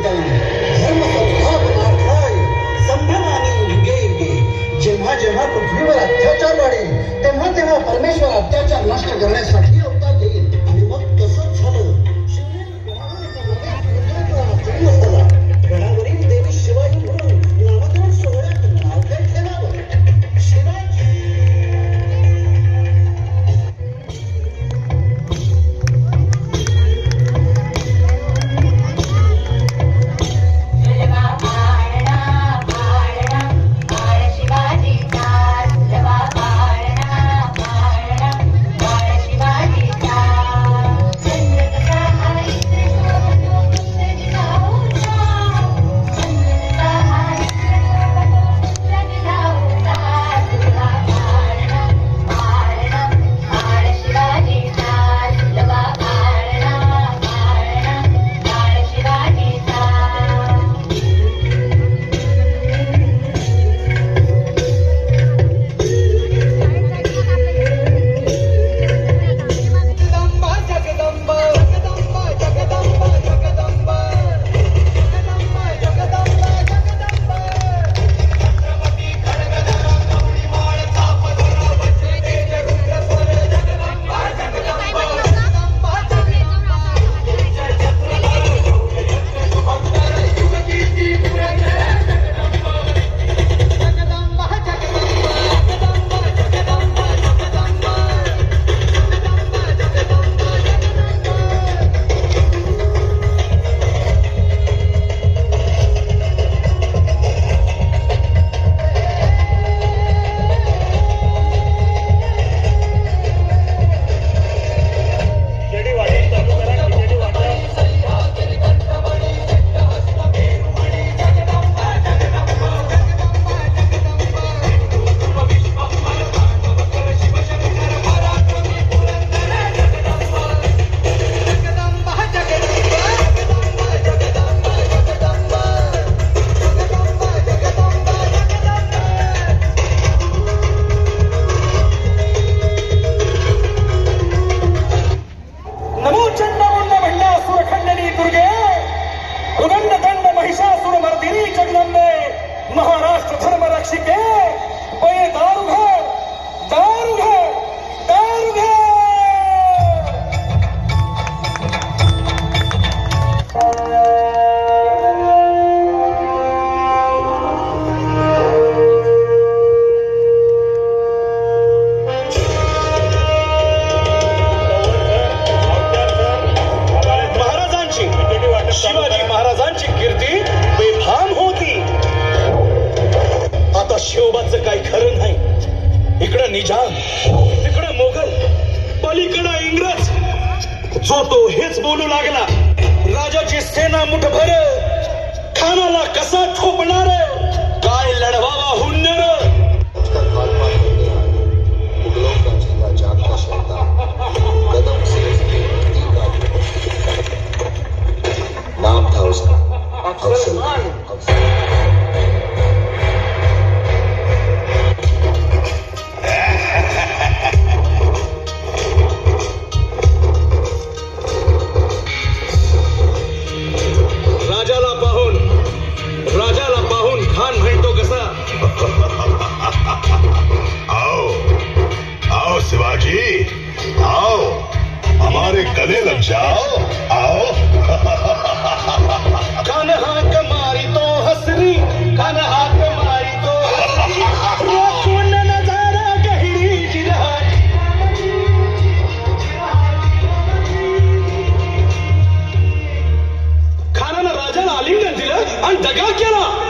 कीर्तन धर्म संस्थापनार्थाय संभ्रमाने युगे युगे जेव्हा जेव्हा पृथ्वीवर अत्याचार वाढेल तेव्हा तेव्हा परमेश्वर अत्याचार नष्ट करण्यासाठी अवतार देईल. आणि मग तसंच झालं. गडावरील देवी शिवाजी म्हणून नामकरण सोहळ्यात नाव काय ठेवावं? शिवाजी. निजाम, तिकडं मोगल, पलीकडं इंग्रज. जो तो हेच बोलू लागला. राजाची सेना मुठभर खानाला कसा ठोपणार, काय लढवावा हुन्नर. नाम था उसका अफसल खान. राजाला पाहून खान म्हणतो कसा. आओ आओ शिवाजी, आओ हमारे गले लग जाओ. आओ. खान हाक मारी तो हसरी, खान हाक मारी तो हसरी. राखून नजारा गहिरी जिरहाट. खानानं राजाला आलिंगन दिलं आणि दगा केला.